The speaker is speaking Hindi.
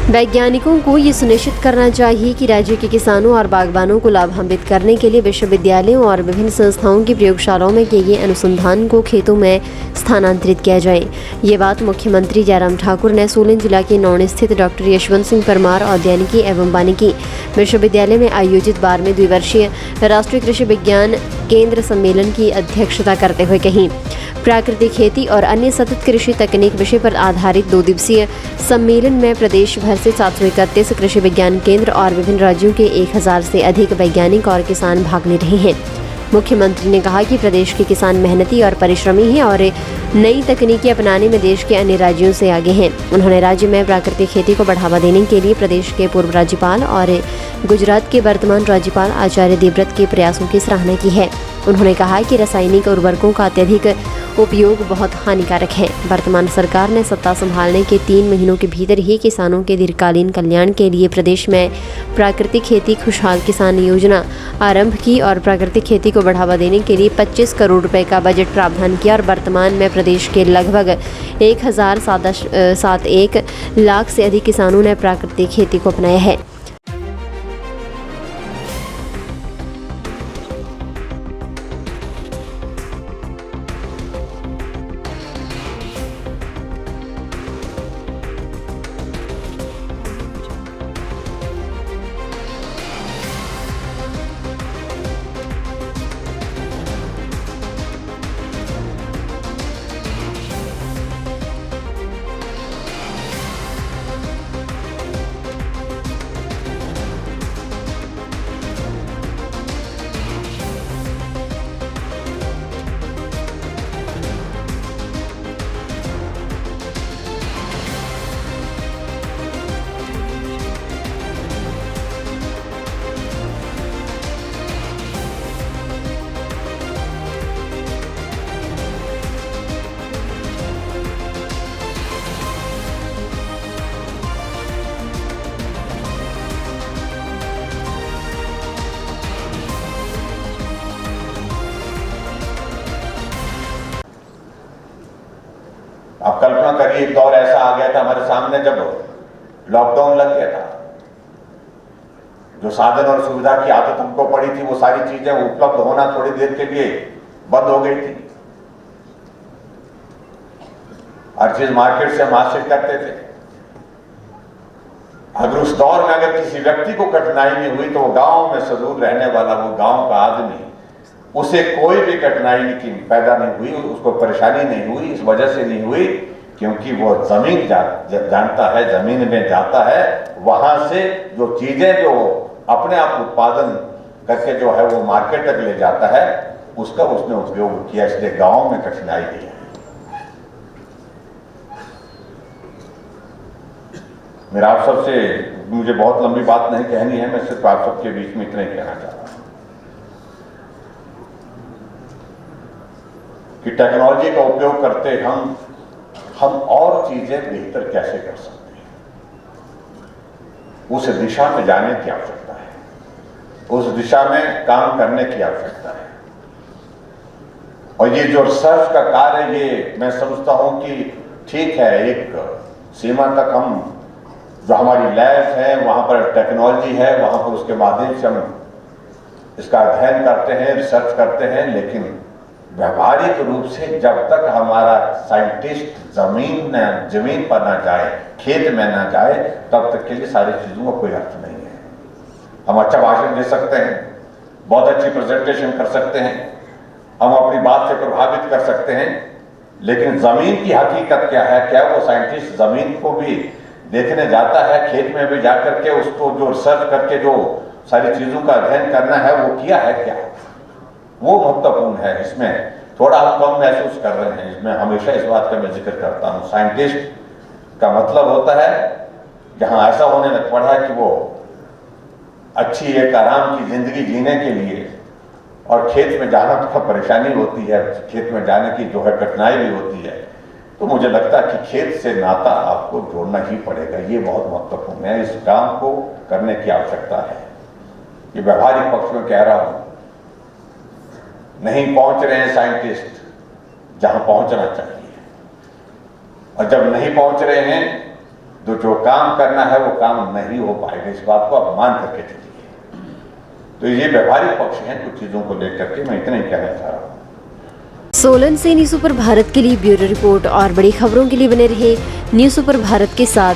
वैज्ञानिकों को ये सुनिश्चित करना चाहिए कि राज्य के किसानों और बागबानों को लाभान्वित करने के लिए विश्वविद्यालयों और विभिन्न संस्थाओं की प्रयोगशालाओं में किए गए अनुसंधान को खेतों में स्थानांतरित किया जाए। ये बात मुख्यमंत्री जयराम ठाकुर ने सोलन जिला के नौण स्थित डॉक्टर यशवंत सिंह परमार औद्यानिकी एवं वानिकी विश्वविद्यालय में आयोजित 12वें द्विवर्षीय राष्ट्रीय कृषि विज्ञान केंद्र सम्मेलन की अध्यक्षता करते हुए कही। प्राकृतिक खेती और अन्य सतत कृषि तकनीक विषय पर आधारित 2 दिवसीय सम्मेलन में प्रदेश भर से 731 कृषि विज्ञान केंद्र और विभिन्न राज्यों के 1000 से अधिक वैज्ञानिक और किसान भाग ले रहे हैं। मुख्यमंत्री ने कहा कि प्रदेश के किसान मेहनती और परिश्रमी हैं और नई तकनीकी अपनाने में देश के अन्य राज्यों से आगे हैं। उन्होंने राज्य में प्राकृतिक खेती को बढ़ावा देने के लिए प्रदेश के पूर्व राज्यपाल और गुजरात के वर्तमान राज्यपाल आचार्य देवव्रत के प्रयासों की सराहना की है। उन्होंने कहा कि रासायनिक उर्वरकों का अत्यधिक उपयोग बहुत हानिकारक है। वर्तमान सरकार ने सत्ता संभालने के 3 महीनों के भीतर ही किसानों के दीर्घकालीन कल्याण के लिए प्रदेश में प्राकृतिक खेती खुशहाल किसान योजना आरंभ की और प्राकृतिक खेती को बढ़ावा देने के लिए 25 करोड़ रुपए का बजट प्रावधान किया और वर्तमान में प्रदेश के लगभग 1071 लाख से अधिक किसानों ने प्राकृतिक खेती को अपनाया है। आप कल्पना करिए, एक दौर ऐसा आ गया था हमारे सामने जब लॉकडाउन लग गया था। जो साधन और सुविधा की आदत हमको पड़ी थी, वो सारी चीजें उपलब्ध होना थोड़ी देर के लिए बंद हो गई थी। हर चीज मार्केट से हम हासिल करते थे। अगर उस दौर में अगर किसी व्यक्ति को कठिनाई नहीं हुई तो वो गांव में सदूर रहने वाला वो गांव का आदमी, उसे कोई भी कठिनाई पैदा नहीं हुई, उसको परेशानी नहीं हुई। इस वजह से नहीं हुई क्योंकि वो जमीन जानता है, जमीन में जाता है, वहां से जो चीजें जो अपने आप उत्पादन करके जो है वो मार्केट तक ले जाता है, उसका उसने उपयोग किया। इसलिए गांव में कठिनाई नहीं है। मेरा आप सबसे, मुझे बहुत लंबी बात नहीं कहनी है, मैं सिर्फ आप सबके बीच में इतना ही कहना चाहता हूं कि टेक्नोलॉजी का उपयोग करते हम और चीजें बेहतर कैसे कर सकते हैं, उस दिशा में जाने की आवश्यकता है, उस दिशा में काम करने की आवश्यकता है। और ये जो रिसर्च का कार्य, ये मैं समझता हूं कि ठीक है, एक सीमा तक हम जो हमारी लैब्स हैं वहां पर टेक्नोलॉजी है, वहां पर उसके माध्यम से हम इसका अध्ययन करते हैं, रिसर्च करते हैं, लेकिन व्यवहारिक रूप से जब तक हमारा साइंटिस्ट जमीन पर ना जाए, खेत में ना जाए, तब तक के लिए सारी चीजों का कोई अर्थ नहीं है। हम अच्छा भाषण दे सकते हैं, बहुत अच्छी प्रेजेंटेशन कर सकते हैं, हम अपनी बात से प्रभावित कर सकते हैं, लेकिन जमीन की हकीकत क्या है? क्या वो साइंटिस्ट जमीन को भी देखने जाता है, खेत में भी जाकर के उसको जो रिसर्च करके जो सारी चीजों का अध्ययन करना है वो किया है क्या? वो महत्वपूर्ण है। इसमें थोड़ा हम कम महसूस कर रहे हैं। इसमें हमेशा इस बात का मैं जिक्र करता हूं, साइंटिस्ट का मतलब होता है जहां ऐसा होने लग पड़ा है कि वो अच्छी एक आराम की जिंदगी जीने के लिए, और खेत में जाना तो परेशानी होती है, खेत में जाने की जो है कठिनाई भी होती है, तो मुझे लगता है कि खेत से नाता आपको जोड़ना ही पड़ेगा। ये बहुत महत्वपूर्ण है। इस काम को करने की आवश्यकता है। ये व्यवहारिक पक्ष में कह रहा हूं, नहीं पहुंच रहे हैं साइंटिस्ट जहां पहुंचना चाहिए, और जब नहीं पहुंच रहे हैं तो जो काम करना है वो काम नहीं हो पाएगा, इस बात को आप मान करके चलिए। तो ये व्यवहारिक पक्ष हैं कुछ चीज़ों को लेकर के, मैं इतना ही कहना चाह रहा हूँ। सोलन से न्यूज़ सुपर भारत के लिए ब्यूरो रिपोर्ट। और बड़ी खबरों के लिए बने रहे न्यूज़ सुपर भारत के साथ।